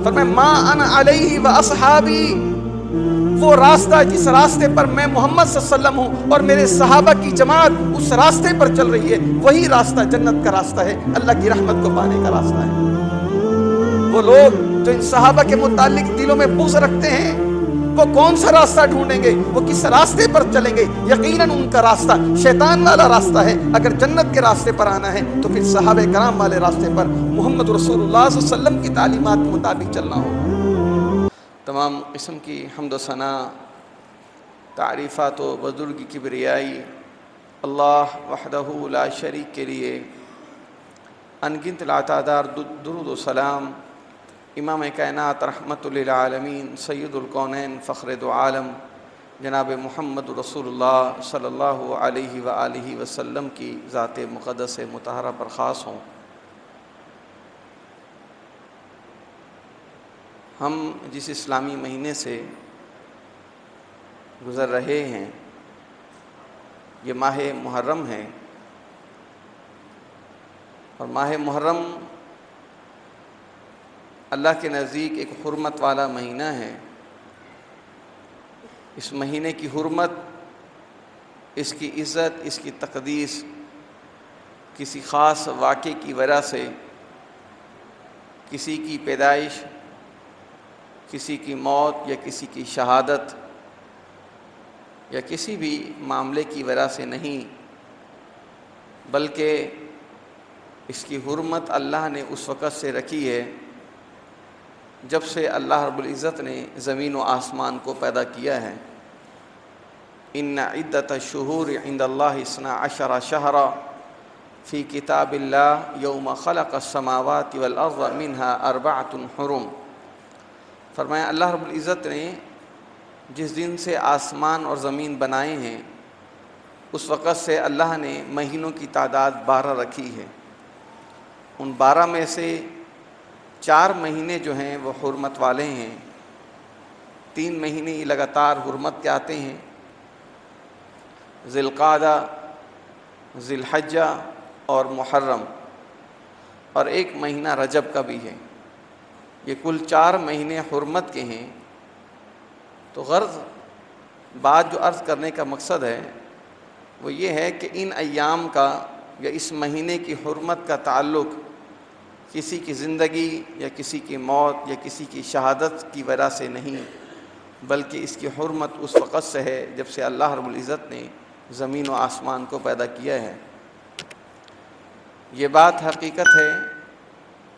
فرمایا ما انا علیہ و اصحابی، وہ راستہ جس راستے پر میں محمد صلی اللہ علیہ وسلم ہوں اور میرے صحابہ کی جماعت اس راستے پر چل رہی ہے، وہی راستہ جنت کا راستہ ہے، اللہ کی رحمت کو پانے کا راستہ ہے۔ وہ لوگ جو ان صحابہ کے متعلق دلوں میں بغض رکھتے ہیں، وہ کون سا راستہ ڈھونڈیں گے؟ وہ کس راستے پر چلیں گے؟ یقیناً ان کا راستہ شیطان والا راستہ ہے۔ اگر جنت کے راستے پر آنا ہے تو پھر صحابہ کرام والے راستے پر محمد رسول اللہ صلی اللہ علیہ وسلم کی تعلیمات کے مطابق چلنا ہوگا۔ تمام قسم کی حمد و ثنا، تعریفات و بزرگی کبریائی اللہ وحدہ لا شریک کے لیے، انگنت لاتعداد درود و سلام امام کائنات رحمت للعالمین سید الکونین فخر دو عالم جناب محمد رسول اللہ صلی اللہ علیہ وآلہ وسلم کی ذات مقدس مطہرہ پر خاص ہوں۔ ہم جس اسلامی مہینے سے گزر رہے ہیں یہ ماہ محرم ہے، اور ماہ محرم اللہ کے نزدیک ایک حرمت والا مہینہ ہے۔ اس مہینے کی حرمت، اس کی عزت، اس کی تقدیس کسی خاص واقعے کی وجہ سے، کسی کی پیدائش، کسی کی موت یا کسی کی شہادت یا کسی بھی معاملے کی وجہ سے نہیں، بلکہ اس کی حرمت اللہ نے اس وقت سے رکھی ہے جب سے اللہ رب العزت نے زمین و آسمان کو پیدا کیا ہے۔ ان عدۃ الشہور عند اللہ 12 شہرا فی کتاب اللہ یوم خلق السماوات والارض منها 4 حرم۔ فرمایا اللہ رب العزت نے جس دن سے آسمان اور زمین بنائے ہیں اس وقت سے اللہ نے مہینوں کی تعداد 12 رکھی ہے۔ ان 12 میں سے 4 مہینے جو ہیں وہ حرمت والے ہیں، 3 مہینے ہی لگاتار حرمت کے آتے ہیں، ذی القعدہ، ذی الحجہ اور محرم، اور 1 مہینہ رجب کا بھی ہے۔ یہ کل 4 مہینے حرمت کے ہیں۔ تو غرض بات جو عرض کرنے کا مقصد ہے وہ یہ ہے کہ ان ایام کا یا اس مہینے کی حرمت کا تعلق کسی کی زندگی یا کسی کی موت یا کسی کی شہادت کی وجہ سے نہیں، بلکہ اس کی حرمت اس وقت سے ہے جب سے اللہ رب العزت نے زمین و آسمان کو پیدا کیا ہے۔ یہ بات حقیقت ہے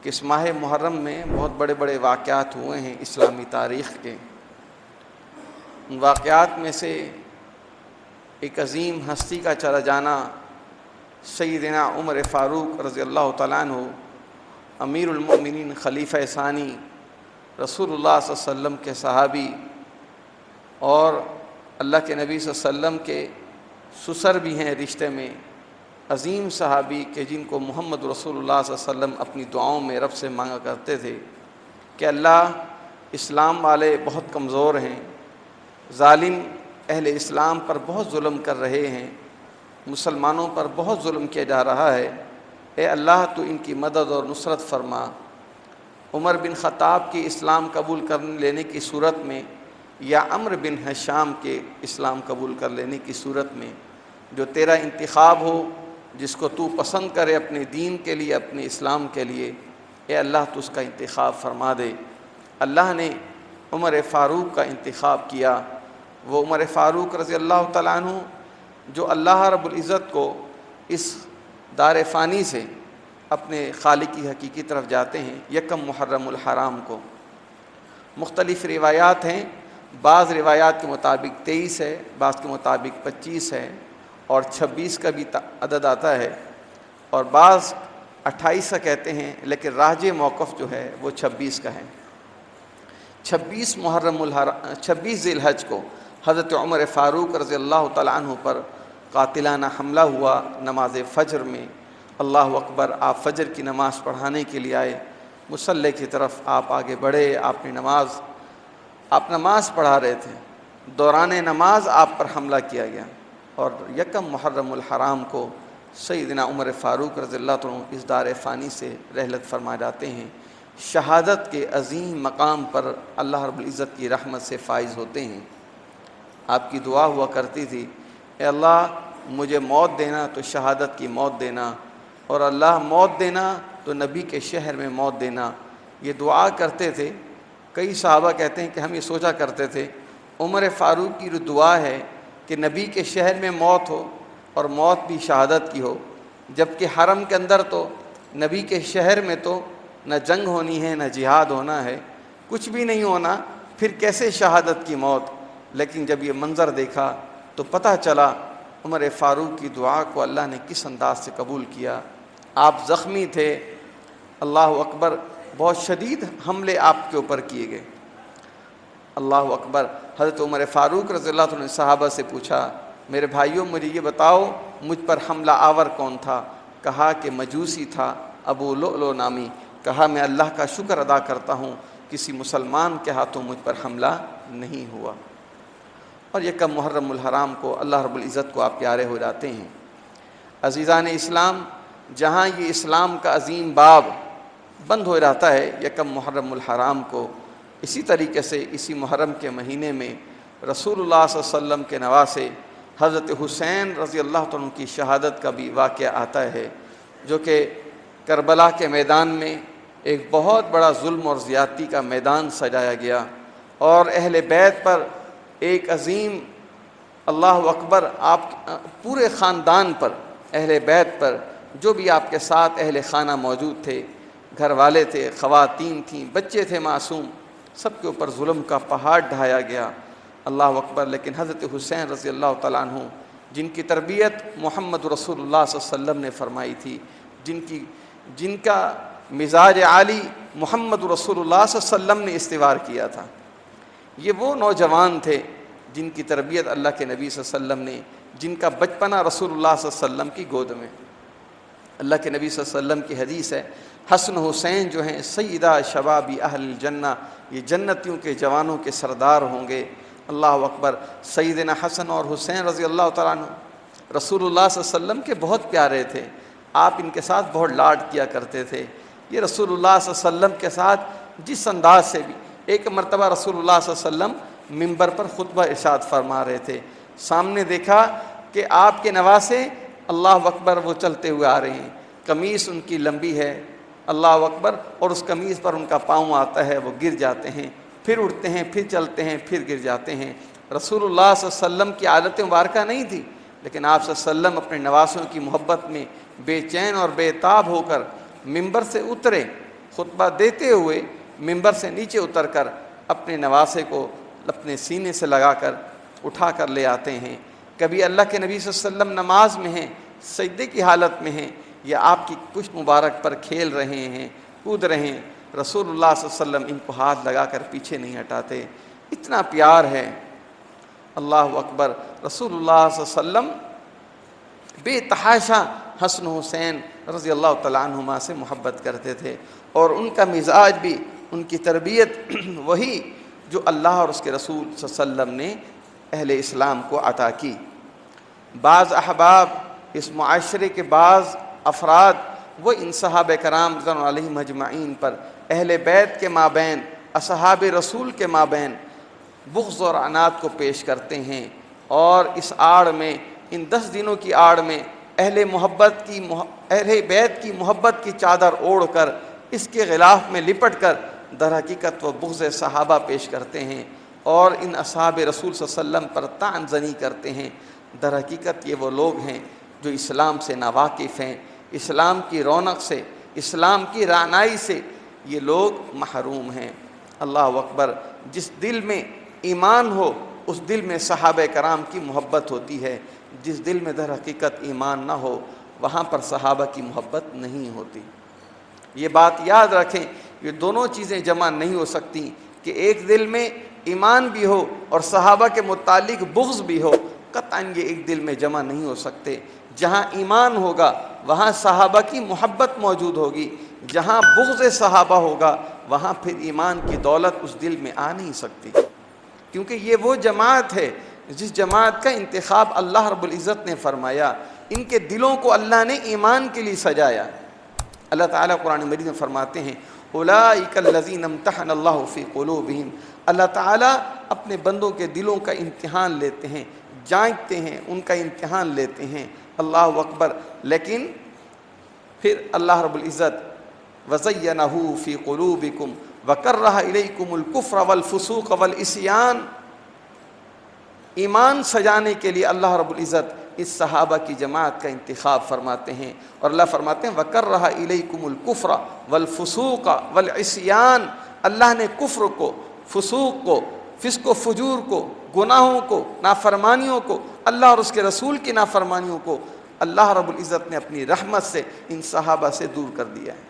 کہ اس ماہ محرم میں بہت بڑے بڑے واقعات ہوئے ہیں اسلامی تاریخ کے۔ ان واقعات میں سے ایک عظیم ہستی کا چلا جانا سیدنا عمر فاروق رضی اللہ تعالیٰ عنہ، امیر المؤمنین، خلیفہ ثانی، رسول اللہ صلی اللہ علیہ وسلم کے صحابی اور اللہ کے نبی صلی اللہ علیہ وسلم کے سسر بھی ہیں رشتے میں، عظیم صحابی کہ جن کو محمد رسول اللہ صلی اللہ علیہ وسلم اپنی دعاؤں میں رب سے مانگا کرتے تھے کہ اللہ، اسلام والے بہت کمزور ہیں، ظالم اہل اسلام پر بہت ظلم کر رہے ہیں، مسلمانوں پر بہت ظلم کیا جا رہا ہے، اے اللہ تو ان کی مدد اور نصرت فرما۔ عمر بن خطاب کی اسلام قبول کر لینے کی صورت میں یا عمرو بن ہشام کے اسلام قبول کر لینے کی صورت میں جو تیرا انتخاب ہو، جس کو تو پسند کرے اپنے دین کے لیے، اپنے اسلام کے لیے، اے اللہ تو اس کا انتخاب فرما دے۔ اللہ نے عمر فاروق کا انتخاب کیا۔ وہ عمر فاروق رضی اللہ تعالیٰ عنہ جو اللہ رب العزت کو اس دار فانی سے اپنے خالق کی حقیقی طرف جاتے ہیں 1 محرم الحرام کو۔ مختلف روایات ہیں، بعض روایات کے مطابق 23 ہے، بعض کے مطابق 25 ہے، اور 26 کا بھی عدد آتا ہے، اور بعض 28 کا کہتے ہیں، لیکن راجح موقف جو ہے وہ 26 کا ہے۔ 26 ذی الحج کو حضرت عمر فاروق رضی اللہ تعالیٰ عنہ پر قاتلانہ حملہ ہوا نماز فجر میں۔ اللہ اکبر، آپ فجر کی نماز پڑھانے کے لیے آئے، مصلی کی طرف آپ آگے بڑھے، آپ نماز پڑھا رہے تھے، دوران نماز آپ پر حملہ کیا گیا، اور 1 محرم الحرام کو سیدنا عمر فاروق رضی اللہ عنہ اس دار فانی سے رحلت فرما جاتے ہیں۔ شہادت کے عظیم مقام پر اللہ رب العزت کی رحمت سے فائز ہوتے ہیں۔ آپ کی دعا ہوا کرتی تھی، اے اللہ مجھے موت دینا تو شہادت کی موت دینا، اور اللہ موت دینا تو نبی کے شہر میں موت دینا۔ یہ دعا کرتے تھے۔ کئی صحابہ کہتے ہیں کہ ہم یہ سوچا کرتے تھے عمر فاروق کی جو دعا ہے کہ نبی کے شہر میں موت ہو اور موت بھی شہادت کی ہو، جبکہ حرم کے اندر تو نبی کے شہر میں تو نہ جنگ ہونی ہے نہ جہاد ہونا ہے، کچھ بھی نہیں ہونا، پھر کیسے شہادت کی موت؟ لیکن جب یہ منظر دیکھا تو پتہ چلا عمر فاروق کی دعا کو اللہ نے کس انداز سے قبول کیا۔ آپ زخمی تھے، اللہ اکبر، بہت شدید حملے آپ کے اوپر کیے گئے، اللہ اکبر۔ حضرت عمر فاروق رضی اللہ عنہ نے صحابہ سے پوچھا، میرے بھائیوں مجھے یہ بتاؤ مجھ پر حملہ آور کون تھا؟ کہا کہ مجوسی تھا، ابو لؤلؤ نامی۔ کہا میں اللہ کا شکر ادا کرتا ہوں کسی مسلمان کے ہاتھوں مجھ پر حملہ نہیں ہوا۔ اور یکم محرم الحرام کو اللہ رب العزت کو آپ پیارے ہو جاتے ہیں۔ عزیزان اسلام، جہاں یہ اسلام کا عظیم باب بند ہو جاتا ہے یکم محرم الحرام کو، اسی طریقے سے اسی محرم کے مہینے میں رسول اللہ صلی اللہ علیہ وسلم کے نواسے حضرت حسین رضی اللہ عنہ کی شہادت کا بھی واقعہ آتا ہے، جو کہ کربلا کے میدان میں ایک بہت بڑا ظلم اور زیادتی کا میدان سجایا گیا، اور اہل بیت پر ایک عظیم، اللہ اکبر، آپ پورے خاندان پر، اہل بیت پر، جو بھی آپ کے ساتھ اہل خانہ موجود تھے، گھر والے تھے، خواتین تھیں، بچے تھے معصوم، سب کے اوپر ظلم کا پہاڑ ڈھایا گیا، اللہ اکبر۔ لیکن حضرت حسین رضی اللہ تعالیٰ عنہ، جن کی تربیت محمد رسول اللہ صلی اللہ علیہ وسلم نے فرمائی تھی، جن کا مزاج عالی محمد رسول اللہ صلی اللہ علیہ وسلم نے استوار کیا تھا، یہ وہ نوجوان تھے جن کی تربیت اللہ کے نبی صلی اللہ علیہ وسلم نے، جن کا بچپنا رسول اللہ صلی اللہ علیہ وسلم کی گود میں۔ اللہ کے نبی صلی اللہ علیہ وسلم کی حدیث ہے، حسن حسین جو ہیں سیدہ شبابی اہل الجنہ، یہ جنتیوں کے جوانوں کے سردار ہوں گے، اللہ اکبر۔ سیدنا حسن اور حسین رضی اللہ تعالیٰ عنہ رسول اللہ صلی اللہ علیہ وسلم کے بہت پیارے تھے، آپ ان کے ساتھ بہت لاڈ کیا کرتے تھے۔ یہ رسول اللہ صلی اللہ علیہ وسلم کے ساتھ جس انداز سے بھی، ایک مرتبہ رسول اللہ صلی اللہ علیہ وسلم منبر پر خطبہ ارشاد فرما رہے تھے، سامنے دیکھا کہ آپ کے نواسے اللہ اکبر وہ چلتے ہوئے آ رہے ہیں، قمیص ان کی لمبی ہے، اللہ اکبر، اور اس قمیص پر ان کا پاؤں آتا ہے، وہ گر جاتے ہیں، پھر اٹھتے ہیں، پھر چلتے ہیں، پھر گر جاتے ہیں۔ رسول اللہ صلی اللہ علیہ وسلم کی عادت مبارکہ نہیں تھی، لیکن آپ صلی اللہ علیہ وسلم اپنے نواسوں کی محبت میں بے چین اور بے تاب ہو کر منبر سے اترے، خطبہ دیتے ہوئے منبر سے نیچے اتر کر اپنے نواسے کو اپنے سینے سے لگا کر اٹھا کر لے آتے ہیں۔ کبھی اللہ کے نبی صلی اللہ علیہ وسلم نماز میں ہیں، سجدے کی حالت میں ہیں، یا آپ کی پشت مبارک پر کھیل رہے ہیں، کود رہے ہیں، رسول اللہ صلی اللہ علیہ وسلم ان کو ہاتھ لگا کر پیچھے نہیں ہٹاتے، اتنا پیار ہے، اللہ اکبر۔ رسول اللہ صلی اللہ علیہ وسلم بے تحاشا حسن حسین رضی اللہ تعالیٰ عنہما سے محبت کرتے تھے، اور ان کا مزاج بھی، ان کی تربیت وہی جو اللہ اور اس کے رسول صلی اللہ علیہ وسلم نے اہل اسلام کو عطا کی۔ بعض احباب، اس معاشرے کے بعض افراد، وہ ان صحابہ کرام رضوان اللہ علیہم اجمعین پر، اہل بیت کے مابین، اصحاب رسول کے مابین بغض اور عناد کو پیش کرتے ہیں، اور اس آڑ میں، ان 10 دنوں کی آڑ میں اہل بیت کی محبت کی چادر اوڑھ کر، اس کے غلاف میں لپٹ کر در حقیقت وہ بغض صحابہ پیش کرتے ہیں، اور ان اصحاب رسول صلی اللہ علیہ وسلم پر طعن زنی کرتے ہیں۔ در حقیقت یہ وہ لوگ ہیں جو اسلام سے ناواقف ہیں، اسلام کی رونق سے، اسلام کی رعنائی سے یہ لوگ محروم ہیں، اللہ اکبر۔ جس دل میں ایمان ہو اس دل میں صحابہ کرام کی محبت ہوتی ہے، جس دل میں در حقیقت ایمان نہ ہو وہاں پر صحابہ کی محبت نہیں ہوتی۔ یہ بات یاد رکھیں، یہ دونوں چیزیں جمع نہیں ہو سکتی کہ ایک دل میں ایمان بھی ہو اور صحابہ کے متعلق بغض بھی ہو، قطعاً یہ ایک دل میں جمع نہیں ہو سکتے۔ جہاں ایمان ہوگا وہاں صحابہ کی محبت موجود ہوگی، جہاں بغض صحابہ ہوگا وہاں پھر ایمان کی دولت اس دل میں آ نہیں سکتی، کیونکہ یہ وہ جماعت ہے جس جماعت کا انتخاب اللہ رب العزت نے فرمایا، ان کے دلوں کو اللہ نے ایمان کے لیے سجایا۔ اللہ تعالیٰ قرآن مجید میں فرماتے ہیں اولئک الذین امتحن اللہ فی قلوبہم، اللہ تعالیٰ اپنے بندوں کے دلوں کا امتحان لیتے ہیں، جانچتے ہیں، ان کا امتحان لیتے ہیں۔ اللہ اکبر۔ لیکن پھر اللہ رب العزت وَزَيَّنَهُ فِي قُلُوبِكُمْ وَكَرَّهَ إِلَيْكُمُ الْكُفْرَ وَالْفُسُوقَ وَالْعِصْيَانَ، ایمان سجانے کے لیے اللہ رب العزت اس صحابہ کی جماعت کا انتخاب فرماتے ہیں، اور اللہ فرماتے ہیں وَكَرَّهَ إِلَيْكُمُ الْكُفْرَ وَالْفُسُوقَ وَالْعِصْيَانَ، اللہ نے کفر کو، فسوق کو، فسق و فجور کو، گناہوں کو، نافرمانیوں کو، اللہ اور اس کے رسول کی نافرمانیوں کو اللہ رب العزت نے اپنی رحمت سے ان صحابہ سے دور کر دیا ہے۔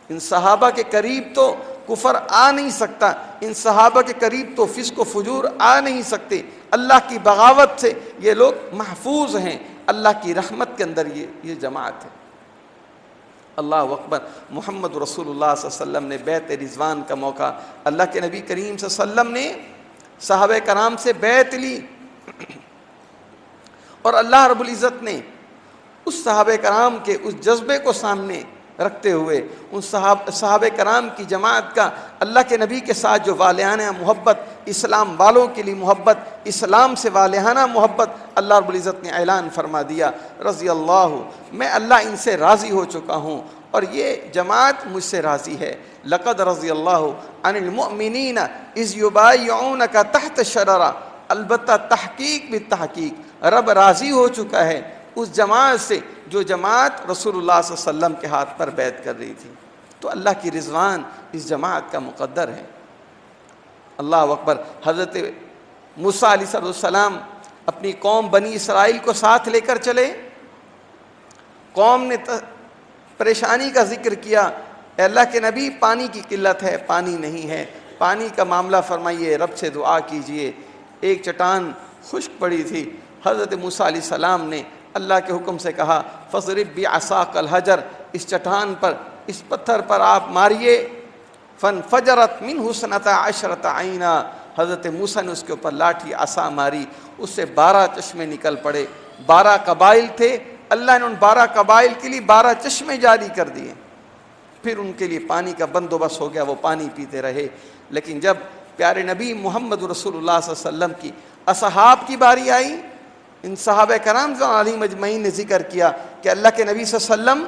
ان صحابہ کے قریب تو کفر آ نہیں سکتا، ان صحابہ کے قریب تو فسق و فجور آ نہیں سکتے، اللہ کی بغاوت سے یہ لوگ محفوظ ہیں، اللہ کی رحمت کے اندر یہ جماعت ہے۔ اللہ اکبر۔ محمد رسول اللہ صلی اللہ علیہ وسلم نے بیعت رضوان کا موقع، اللہ کے نبی کریم صلی اللہ علیہ وسلم نے صحابہ کرام سے بیعت لی، اور اللہ رب العزت نے اس صحابہ کرام کے اس جذبے کو سامنے رکھتے ہوئے ان صحابہ کرام کی جماعت کا اللہ کے نبی کے ساتھ جو والہانہ محبت، اسلام والوں کے لیے محبت، اسلام سے والہانہ محبت، اللہ رب العزت نے اعلان فرما دیا رضی اللہ، میں اللہ ان سے راضی ہو چکا ہوں اور یہ جماعت مجھ سے راضی ہے۔ لقد رضی اللہ عن المؤمنین اذ یبایعونک تحت الشجرہ، البتہ تحقیق بالتحقیق رب راضی ہو چکا ہے اس جماعت سے جو جماعت رسول اللہ صلی اللہ علیہ وسلم کے ہاتھ پر بیعت کر رہی تھی۔ تو اللہ کی رضوان اس جماعت کا مقدر ہے۔ اللہ اکبر۔ حضرت موسیٰ علیہ السلام اپنی قوم بنی اسرائیل کو ساتھ لے کر چلے، قوم نے پریشانی کا ذکر کیا، اے اللہ کے نبی پانی کی قلت ہے، پانی نہیں ہے، پانی کا معاملہ فرمائیے، رب سے دعا کیجئے۔ ایک چٹان خشک پڑی تھی، حضرت موسیٰ علیہ السلام نے اللہ کے حکم سے کہا فَضْرِبْ بِعَصَاكَ الْحَجَرَ، اس چٹان پر، اس پتھر پر آپ ماریے، فَانْفَجَرَتْ مِنْهُ اثْنَتَا عَشْرَةَ عَيْنًا، حضرت موسیٰ نے اس کے اوپر لاٹھی عصا ماری، اس سے 12 چشمے نکل پڑے۔ 12 قبائل تھے، اللہ نے ان 12 قبائل کے لیے 12 چشمے جاری کر دیے، پھر ان کے لیے پانی کا بندوبست ہو گیا، وہ پانی پیتے رہے۔ لیکن جب پیارے نبی محمد رسول اللہ صلی اللہ علیہ وسلم کی اصحاب کی باری آئی، ان صحابہ کرام علیہم اجمعین نے ذکر کیا کہ اللہ کے نبی صلی اللہ علیہ وسلم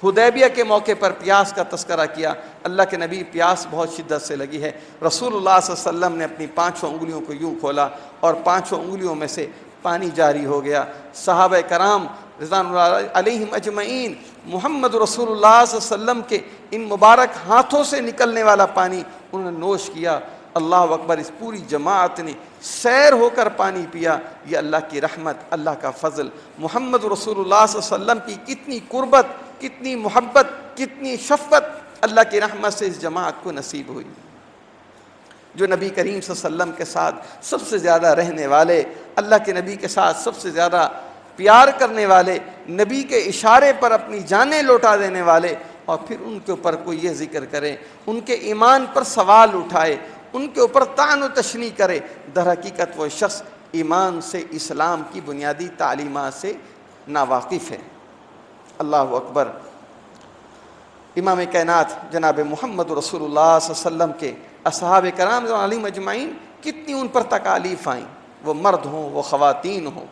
حدیبیہ کے موقع پر پیاس کا تذکرہ کیا، اللہ کے نبی پیاس بہت شدت سے لگی ہے، رسول اللہ صلی اللہ علیہ وسلم نے اپنی 5 انگلیوں کو یوں کھولا اور 5 انگلیوں میں سے پانی جاری ہو گیا۔ صحابہ کرام رضوان اللہ علیہم اجمعین محمد رسول اللہ صلی اللہ علیہ وسلم کے ان مبارک ہاتھوں سے نکلنے والا پانی انہوں نے نوش کیا۔ اللہ اکبر۔ اس پوری جماعت نے سیر ہو کر پانی پیا۔ یہ اللہ کی رحمت، اللہ کا فضل، محمد رسول اللہ صلی اللہ علیہ وسلم کی کتنی قربت، کتنی محبت، کتنی شفقت اللہ کی رحمت سے اس جماعت کو نصیب ہوئی، جو نبی کریم صلی اللہ علیہ وسلم کے ساتھ سب سے زیادہ رہنے والے، اللہ کے نبی کے ساتھ سب سے زیادہ پیار کرنے والے، نبی کے اشارے پر اپنی جانیں لوٹا دینے والے، اور پھر ان کے اوپر کوئی یہ ذکر کرے، ان کے ایمان پر سوال اٹھائے، ان کے اوپر طعن و تشنیع کرے، در حقیقت وہ شخص ایمان سے، اسلام کی بنیادی تعلیمات سے ناواقف ہے۔ اللہ اکبر۔ امام کائنات جناب محمد رسول اللہ صلی اللہ علیہ وسلم کے اصحاب کرام علیہم اجمعین کتنی ان پر تکالیف آئیں، وہ مرد ہوں، وہ خواتین ہوں،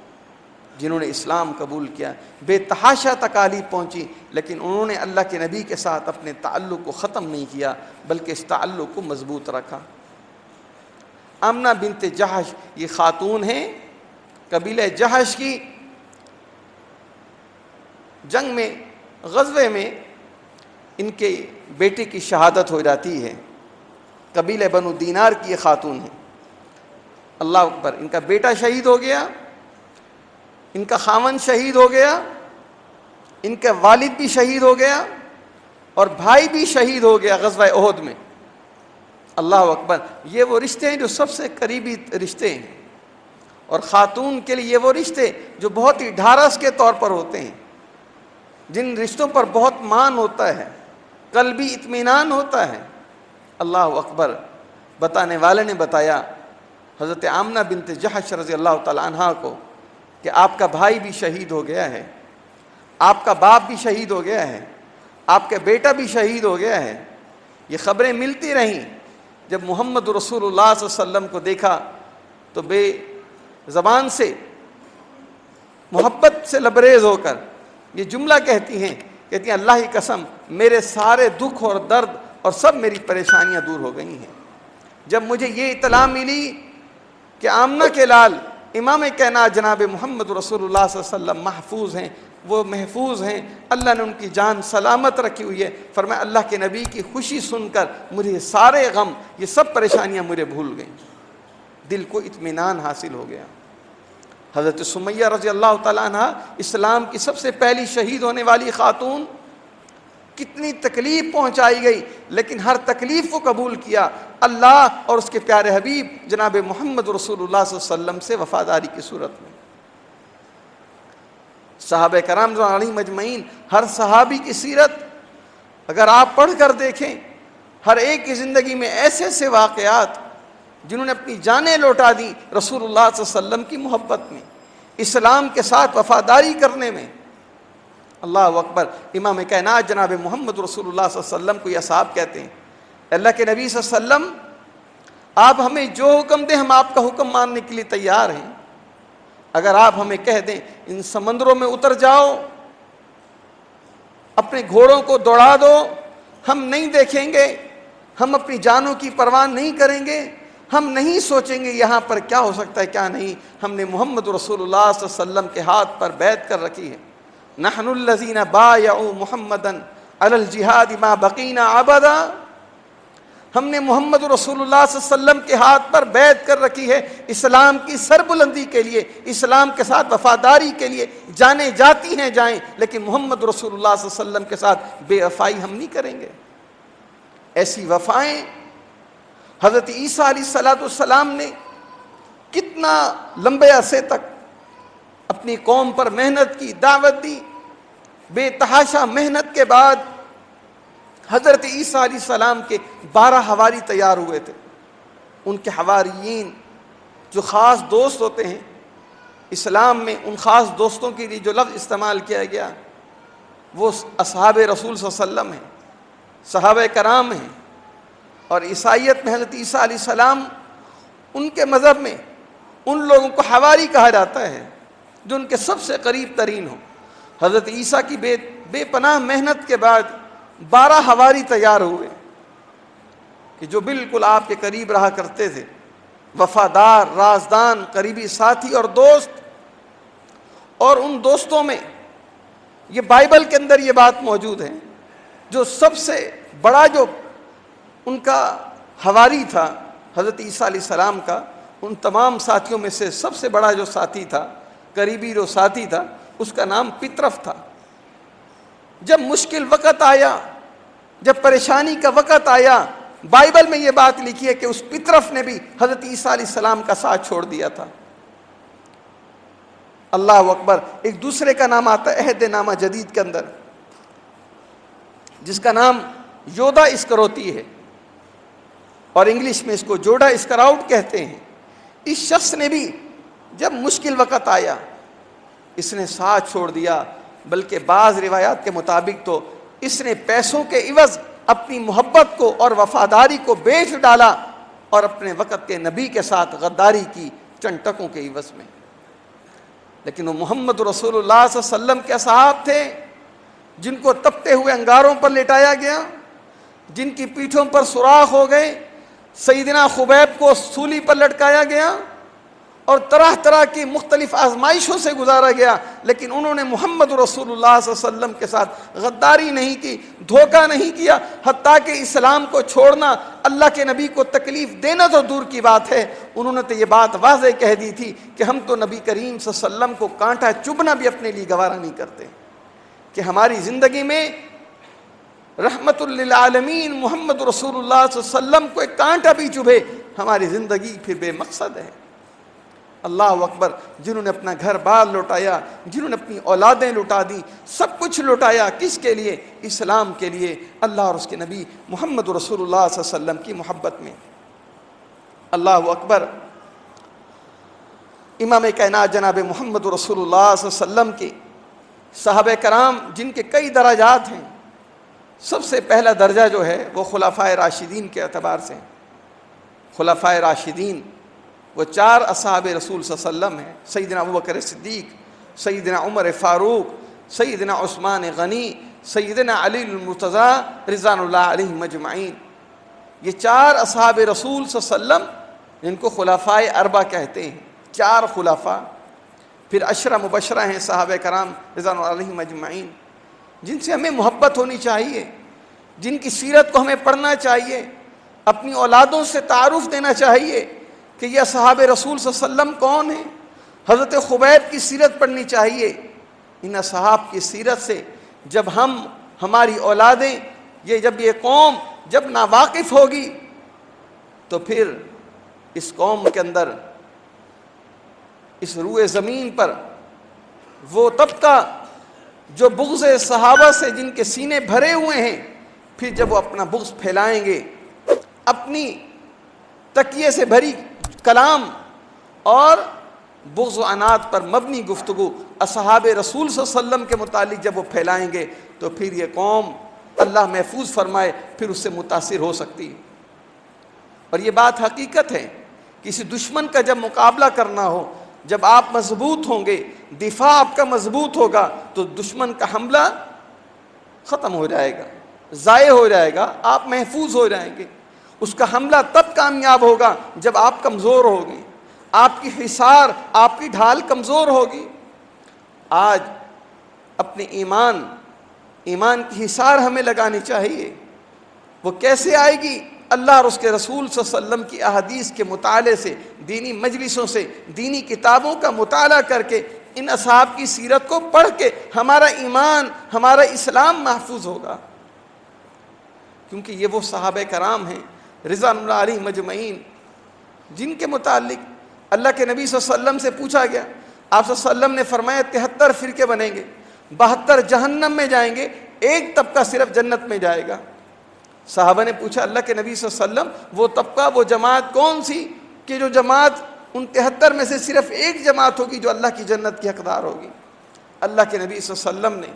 جنہوں نے اسلام قبول کیا، بے تحاشا تکالیف پہنچی، لیکن انہوں نے اللہ کے نبی کے ساتھ اپنے تعلق کو ختم نہیں کیا بلکہ اس تعلق کو مضبوط رکھا۔ آمنہ بنت جہش یہ خاتون ہیں، قبیلہ جہش کی جنگ میں، غزوے میں ان کے بیٹے کی شہادت ہو جاتی ہے۔ قبیلہ بنو دینار کی یہ خاتون ہیں۔ اللہ اکبر۔ ان کا بیٹا شہید ہو گیا، ان کا خاوند شہید ہو گیا، ان کا والد بھی شہید ہو گیا اور بھائی بھی شہید ہو گیا غزوہ احد میں۔ اللہ اکبر۔ یہ وہ رشتے ہیں جو سب سے قریبی رشتے ہیں، اور خاتون کے لیے یہ وہ رشتے جو بہت ہی ڈھارس کے طور پر ہوتے ہیں، جن رشتوں پر بہت مان ہوتا ہے، قلبی اطمینان ہوتا ہے۔ اللہ اکبر۔ بتانے والے نے بتایا حضرت آمنہ بنت جہش رضی اللہ تعالی عنہا کو کہ آپ کا بھائی بھی شہید ہو گیا ہے، آپ کا باپ بھی شہید ہو گیا ہے، آپ کا بیٹا بھی شہید ہو گیا ہے، یہ خبریں ملتی رہیں. جب محمد رسول اللہ صلی اللہ علیہ وسلم کو دیکھا تو بے زبان سے محبت سے لبریز ہو کر یہ جملہ کہتی ہیں اللہ کی قسم میرے سارے دکھ اور درد اور سب میری پریشانیاں دور ہو گئی ہیں. جب مجھے یہ اطلاع ملی کہ آمنہ کے لال امام کائنات جناب محمد رسول اللہ صلی اللہ علیہ وسلم محفوظ ہیں، وہ محفوظ ہیں، اللہ نے ان کی جان سلامت رکھی ہوئی ہے، فرمایا اللہ کے نبی کی خوشی سن کر مجھے سارے غم، یہ سب پریشانیاں مجھے بھول گئیں، دل کو اطمینان حاصل ہو گیا. حضرت سمیہ رضی اللہ تعالیٰ عنہ اسلام کی سب سے پہلی شہید ہونے والی خاتون، کتنی تکلیف پہنچائی گئی لیکن ہر تکلیف کو قبول کیا، اللہ اور اس کے پیارے حبیب جناب محمد رسول اللہ صلی اللہ علیہ وسلم سے وفاداری کی صورت میں. صحابہ کرام رضوان اللہ علیہم مجمعین، ہر صحابی کی سیرت اگر آپ پڑھ کر دیکھیں، ہر ایک کی زندگی میں ایسے ایسے واقعات جنہوں نے اپنی جانیں لوٹا دی رسول اللہ صلی اللہ علیہ وسلم کی محبت میں، اسلام کے ساتھ وفاداری کرنے میں. اللہ اکبر. امام کائنات جناب محمد رسول اللہ صلی اللہ علیہ وسلم کو یہ اصحاب کہتے ہیں اللہ کے نبی صلی اللہ علیہ وسلم آپ ہمیں جو حکم دیں ہم آپ کا حکم ماننے کے لیے تیار ہیں. اگر آپ ہمیں کہہ دیں ان سمندروں میں اتر جاؤ، اپنے گھوڑوں کو دوڑا دو، ہم نہیں دیکھیں گے، ہم اپنی جانوں کی پرواہ نہیں کریں گے، ہم نہیں سوچیں گے یہاں پر کیا ہو سکتا ہے کیا نہیں. ہم نے محمد رسول اللہ صلی اللہ علیہ وسلم کے ہاتھ پر بیعت کر رکھی ہے. نحن الذین بایعوا محمدا علی الجہاد ما بقینا ابدا. ہم نے محمد رسول اللہ صلی اللہ علیہ وسلم کے ہاتھ پر بیعت کر رکھی ہے اسلام کی سربلندی کے لیے، اسلام کے ساتھ وفاداری کے لیے. جانیں جاتی ہیں جائیں، لیکن محمد رسول اللہ صلی اللہ علیہ وسلم کے ساتھ بے وفائی ہم نہیں کریں گے. ایسی وفائیں حضرت عیسیٰ علیہ السلام نے کتنا لمبے عرصے تک اپنی قوم پر محنت کی، دعوت دی. بے تحاشا محنت کے بعد حضرت عیسیٰ علیہ السلام کے 12 حواری تیار ہوئے تھے. ان کے حواریین جو خاص دوست ہوتے ہیں، اسلام میں ان خاص دوستوں کے لیے جو لفظ استعمال کیا گیا وہ اصحاب رسول صلی اللہ علیہ وسلم ہیں، صحابہ کرام ہیں. اور عیسائیت میں حضرت عیسیٰ علیہ السلام، ان کے مذہب میں ان لوگوں کو حواری کہا جاتا ہے جو ان کے سب سے قریب ترین ہوں. حضرت عیسیٰ کی بے پناہ محنت کے بعد 12 حواری تیار ہوئے کہ جو بالکل آپ کے قریب رہا کرتے تھے، وفادار، رازدان، قریبی ساتھی اور دوست. اور ان دوستوں میں یہ بائبل کے اندر یہ بات موجود ہے، جو سب سے بڑا جو ان کا حواری تھا حضرت عیسیٰ علیہ السلام کا، ان تمام ساتھیوں میں سے سب سے بڑا جو ساتھی تھا، قریبی جو ساتھی تھا، اس کا نام پطرس تھا. جب مشکل وقت آیا، جب پریشانی کا وقت آیا، بائبل میں یہ بات لکھی ہے کہ اس پطرس نے بھی حضرت عیسیٰ علیہ السلام کا ساتھ چھوڑ دیا تھا. اللہ اکبر. ایک دوسرے کا نام آتا ہے عہد نامہ جدید کے اندر، جس کا نام یودا اسکروتی ہے، اور انگلش میں اس کو جوڈا اسکراؤٹ کہتے ہیں. اس شخص نے بھی جب مشکل وقت آیا اس نے ساتھ چھوڑ دیا، بلکہ بعض روایات کے مطابق تو اس نے پیسوں کے عوض اپنی محبت کو اور وفاداری کو بیچ ڈالا اور اپنے وقت کے نبی کے ساتھ غداری کی چند ٹکوں کے عوض میں. لیکن وہ محمد رسول اللہ صلی اللہ علیہ وسلم کے اصحاب تھے جن کو تپتے ہوئے انگاروں پر لٹایا گیا، جن کی پیٹھوں پر سوراخ ہو گئے. سیدنا خبیب کو سولی پر لٹکایا گیا اور طرح طرح کی مختلف آزمائشوں سے گزارا گیا، لیکن انہوں نے محمد رسول اللہ صلی اللہ علیہ وسلم کے ساتھ غداری نہیں کی، دھوکہ نہیں کیا. حتیٰ کہ اسلام کو چھوڑنا، اللہ کے نبی کو تکلیف دینا تو دور کی بات ہے، انہوں نے تو یہ بات واضح کہہ دی تھی کہ ہم تو نبی کریم صلی اللہ علیہ وسلم کو کانٹا چبھنا بھی اپنے لیے گوارا نہیں کرتے، کہ ہماری زندگی میں رحمت للعالمین محمد رسول اللہ صلی اللہ علیہ وسلم کو ایک کانٹا بھی چبھے ہماری زندگی پھر بے مقصد ہے. اللہ اکبر. جنہوں نے اپنا گھر بار لوٹایا، جنہوں نے اپنی اولادیں لوٹا دی، سب کچھ لوٹایا، کس کے لیے؟ اسلام کے لیے، اللہ اور اس کے نبی محمد رسول اللہ صلی اللہ علیہ وسلم کی محبت میں. اللہ اکبر. امام کائنات جناب محمد رسول اللہ صلی اللہ علیہ وسلم کے صحابہ کرام جن کے کئی درجات ہیں، سب سے پہلا درجہ جو ہے وہ خلفائے راشدین کے اعتبار سے. خلفائے راشدین وہ 4 اصحاب رسول صلی اللہ علیہ وسلم ہیں. سیدنا ابوبکر صدیق، سیدنا عمر فاروق، سیدنا عثمان غنی، سیدنا علی المرتضیٰ رضوان اللہ علیہم اجمعین. یہ 4 اصحاب رسول صلی اللہ علیہ وسلم جن کو خلفائے اربع کہتے ہیں. 4 خلفاء. پھر 10 مبشرہ ہیں صحابہ کرام رضوان اللہ علیہم اجمعین، جن سے ہمیں محبت ہونی چاہیے، جن کی سیرت کو ہمیں پڑھنا چاہیے، اپنی اولادوں سے تعارف دینا چاہیے کہ یہ اصحاب رسول صلی اللہ علیہ وسلم کون ہیں. حضرت خبیب کی سیرت پڑھنی چاہیے. ان اصحاب کی سیرت سے جب ہماری اولادیں، جب یہ قوم جب ناواقف ہوگی تو پھر اس قوم کے اندر، اس روئے زمین پر وہ طبقہ جو بغض صحابہ سے جن کے سینے بھرے ہوئے ہیں، پھر جب وہ اپنا بغض پھیلائیں گے، اپنی تکیے سے بھری کلام اور بغض و عناد پر مبنی گفتگو اصحاب رسول صلی اللہ علیہ وسلم کے متعلق جب وہ پھیلائیں گے تو پھر یہ قوم، اللہ محفوظ فرمائے، پھر اس سے متاثر ہو سکتی ہے. اور یہ بات حقیقت ہے. کسی دشمن کا جب مقابلہ کرنا ہو، جب آپ مضبوط ہوں گے، دفاع آپ کا مضبوط ہوگا، تو دشمن کا حملہ ختم ہو جائے گا، ضائع ہو جائے گا، آپ محفوظ ہو جائیں گے. اس کا حملہ تب کامیاب ہوگا جب آپ کمزور ہوگے، آپ کی حصار، آپ کی ڈھال کمزور ہوگی. آج اپنے ایمان کی حصار ہمیں لگانی چاہیے. وہ کیسے آئے گی؟ اللہ اور اس کے رسول صلی اللہ علیہ وسلم کی احادیث کے مطالعے سے، دینی مجلسوں سے، دینی کتابوں کا مطالعہ کر کے، ان اصحاب کی سیرت کو پڑھ کے ہمارا ایمان، ہمارا اسلام محفوظ ہوگا. کیونکہ یہ وہ صحابہ کرام ہیں رضوان اللہ علیہم اجمعین جن کے متعلق اللہ کے نبی صلی اللہ علیہ وسلم سے پوچھا گیا. آپ صلی اللہ علیہ وسلم نے فرمایا 73 فرقے بنیں گے، 72 جہنم میں جائیں گے، ایک طبقہ صرف جنت میں جائے گا. صحابہ نے پوچھا اللہ کے نبی صلی اللہ علیہ وسلم وہ طبقہ، وہ جماعت کون سی کہ جو جماعت ان 73 میں سے صرف ایک جماعت ہوگی جو اللہ کی جنت کی حقدار ہوگی؟ اللہ کے نبی صلی اللہ علیہ وسلم نے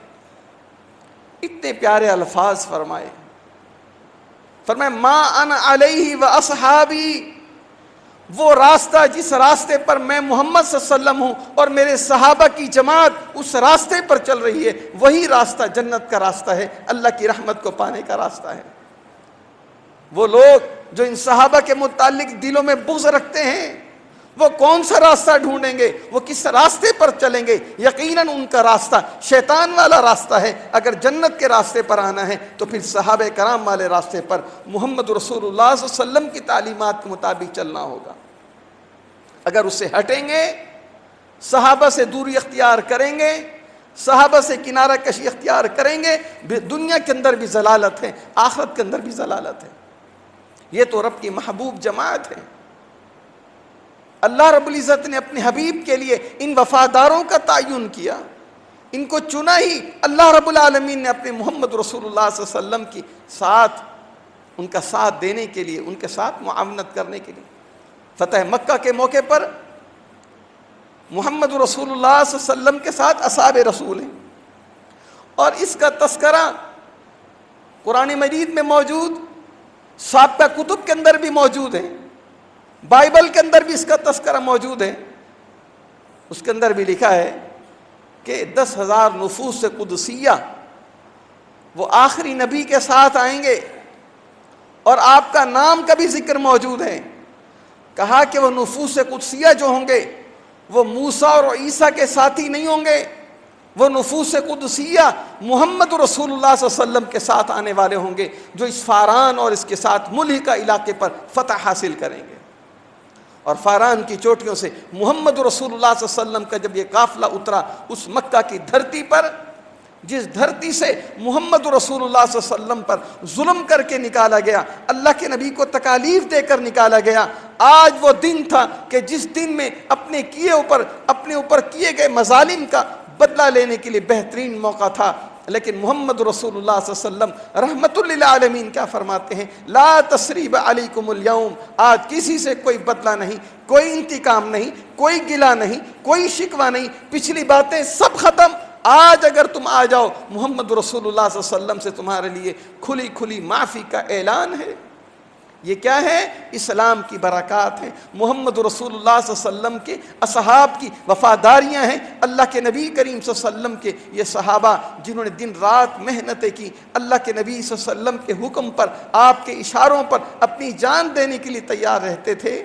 اتنے پیارے الفاظ فرمائے ما انا علیہ و اصحابی، وہ راستہ جس راستے پر میں محمد صلی اللہ علیہ وسلم ہوں اور میرے صحابہ کی جماعت اس راستے پر چل رہی ہے، وہی راستہ جنت کا راستہ ہے، اللہ کی رحمت کو پانے کا راستہ ہے. وہ لوگ جو ان صحابہ کے متعلق دلوں میں بغض رکھتے ہیں، وہ کون سا راستہ ڈھونڈیں گے؟ وہ کس راستے پر چلیں گے؟ یقیناً ان کا راستہ شیطان والا راستہ ہے. اگر جنت کے راستے پر آنا ہے تو پھر صحابہ کرام والے راستے پر محمد رسول اللہ صلی اللہ علیہ وسلم کی تعلیمات کے مطابق چلنا ہوگا. اگر اس سے ہٹیں گے، صحابہ سے دوری اختیار کریں گے، صحابہ سے کنارہ کشی اختیار کریں گے، دنیا کے اندر بھی ضلالت ہے، آخرت کے اندر بھی ضلالت ہے. یہ تو رب کی محبوب جماعت ہے. اللہ رب العزت نے اپنے حبیب کے لیے ان وفاداروں کا تعین کیا، ان کو چنا ہی اللہ رب العالمین نے اپنے محمد رسول اللہ صلی اللہ علیہ وسلم کی ساتھ، ان کا ساتھ دینے کے لیے، ان کے ساتھ معاونت کرنے کے لیے. فتح مکہ کے موقع پر محمد رسول اللہ صلی اللہ علیہ وسلم کے ساتھ اصحاب رسول ہیں، اور اس کا تذکرہ قرآن مجید میں موجود، سابقہ کتب کے اندر بھی موجود ہے، بائبل کے اندر بھی اس کا تذکرہ موجود ہے. اس کے اندر بھی لکھا ہے کہ 10,000 نفوس قدسیہ وہ آخری نبی کے ساتھ آئیں گے، اور آپ کا نام کا بھی ذکر موجود ہے. کہا کہ وہ نفوس قدسیہ جو ہوں گے وہ موسیٰ اور عیسیٰ کے ساتھی نہیں ہوں گے، وہ نفوس قدسیہ محمد رسول اللہ صلی اللہ علیہ وسلم کے ساتھ آنے والے ہوں گے، جو اس فاران اور اس کے ساتھ ملحقہ علاقے پر فتح حاصل کریں گے. اور فاران کی چوٹیوں سے محمد رسول اللہ صلی اللہ علیہ وسلم کا جب یہ قافلہ اترا اس مکہ کی دھرتی پر، جس دھرتی سے محمد رسول اللہ صلی اللہ علیہ وسلم پر ظلم کر کے نکالا گیا، اللہ کے نبی کو تکالیف دے کر نکالا گیا، آج وہ دن تھا کہ جس دن میں اپنے اوپر کیے گئے مظالم کا بدلہ لینے کے لیے بہترین موقع تھا. لیکن محمد رسول اللہ صلی اللہ علیہ وسلم رحمت للعالمین کیا فرماتے ہیں؟ لا تثریب علیکم اليوم، آج کسی سے کوئی بدلہ نہیں، کوئی انتقام نہیں، کوئی گلہ نہیں، کوئی شکوہ نہیں، پچھلی باتیں سب ختم، آج اگر تم آ جاؤ محمد رسول اللہ صلی اللہ علیہ وسلم سے تمہارے لیے کھلی کھلی معافی کا اعلان ہے۔ یہ کیا ہے؟ اسلام کی برکات ہیں، محمد رسول اللہ صلی اللہ علیہ وسلم کے اصحاب کی وفاداریاں ہیں، اللہ کے نبی کریم صلی اللہ علیہ وسلم کے یہ صحابہ جنہوں نے دن رات محنتیں کی، اللہ کے نبی صلی اللہ علیہ وسلم کے حکم پر، آپ کے اشاروں پر اپنی جان دینے کے لیے تیار رہتے تھے۔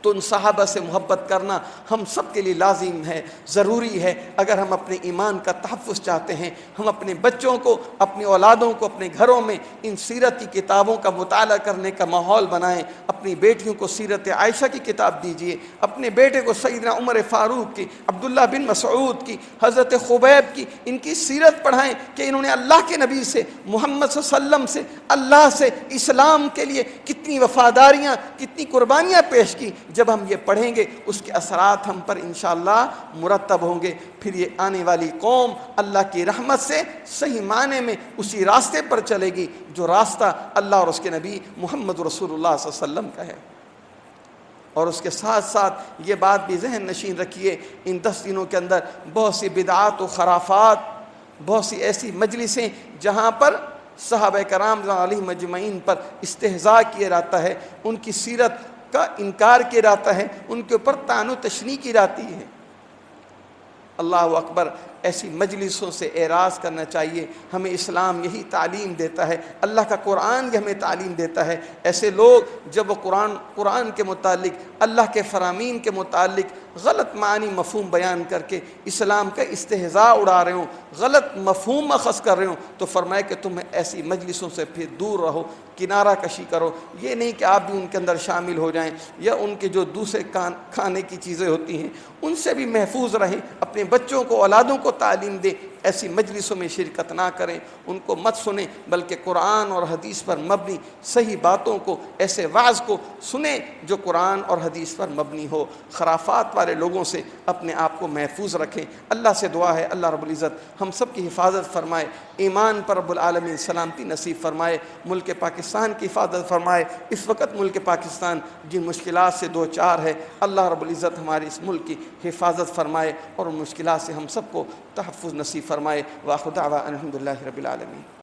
تو ان صحابہ سے محبت کرنا ہم سب کے لیے لازم ہے، ضروری ہے۔ اگر ہم اپنے ایمان کا تحفظ چاہتے ہیں، ہم اپنے بچوں کو، اپنی اولادوں کو اپنے گھروں میں ان سیرت کی کتابوں کا مطالعہ کرنے کا ماحول بنائیں۔ اپنی بیٹیوں کو سیرت عائشہ کی کتاب دیجیے، اپنے بیٹے کو سیدنا عمر فاروق کی، عبداللہ بن مسعود کی، حضرت خبیب کی، ان کی سیرت پڑھائیں کہ انہوں نے اللہ کے نبی سے، محمد صلی اللہ علیہ وسلم سے، اللہ سے، اسلام کے لیے کتنی وفاداریاں، کتنی قربانیاں پیش کی۔ جب ہم یہ پڑھیں گے اس کے اثرات ہم پر انشاءاللہ مرتب ہوں گے، پھر یہ آنے والی قوم اللہ کی رحمت سے صحیح معنی میں اسی راستے پر چلے گی جو راستہ اللہ اور اس کے نبی محمد رسول اللہ صلی اللہ علیہ وسلم کا ہے۔ اور اس کے ساتھ ساتھ یہ بات بھی ذہن نشین رکھیے، ان 10 دنوں کے اندر بہت سی بدعات و خرافات، بہت سی ایسی مجلسیں جہاں پر صحابہ کرام رضوان اللہ علیہم مجمعین پر استہزاء کیا جاتا ہے، ان کی سیرت کا انکار کیا جاتا ہے، ان کے اوپر طعن و تشنیع کی جاتی ہے۔ اللہ اکبر، ایسی مجلسوں سے اعراض کرنا چاہیے۔ ہمیں اسلام یہی تعلیم دیتا ہے، اللہ کا قرآن یہ ہمیں تعلیم دیتا ہے۔ ایسے لوگ جب وہ قرآن کے متعلق، اللہ کے فرامین کے متعلق غلط معنی مفہوم بیان کر کے اسلام کا استہزاء اڑا رہے ہوں، غلط مفہوم اخذ کر رہے ہوں، تو فرمایا کہ تم ایسی مجلسوں سے پھر دور رہو، کنارہ کشی کرو۔ یہ نہیں کہ آپ بھی ان کے اندر شامل ہو جائیں، یا ان کے جو دوسرے کھانے کی چیزیں ہوتی ہیں ان سے بھی محفوظ رہیں، اپنے بچوں کو، اولادوں کو تعلیم دیں، ایسی مجلسوں میں شرکت نہ کریں، ان کو مت سنیں، بلکہ قرآن اور حدیث پر مبنی صحیح باتوں کو، ایسے وعظ کو سنیں جو قرآن اور حدیث پر مبنی ہو۔ خرافات والے لوگوں سے اپنے آپ کو محفوظ رکھیں۔ اللہ سے دعا ہے اللہ رب العزت ہم سب کی حفاظت فرمائے، ایمان پر رب العالمین سلامتی نصیب فرمائے، ملک پاکستان کی حفاظت فرمائے۔ اس وقت ملک پاکستان جن مشکلات سے دو چار ہے، اللہ رب العزت ہمارے اس ملک کی حفاظت فرمائے اور ان مشکلات سے ہم سب کو تحفظ نصیب فرمائے۔ وآخر دعوانا الحمد للہ رب العالمین۔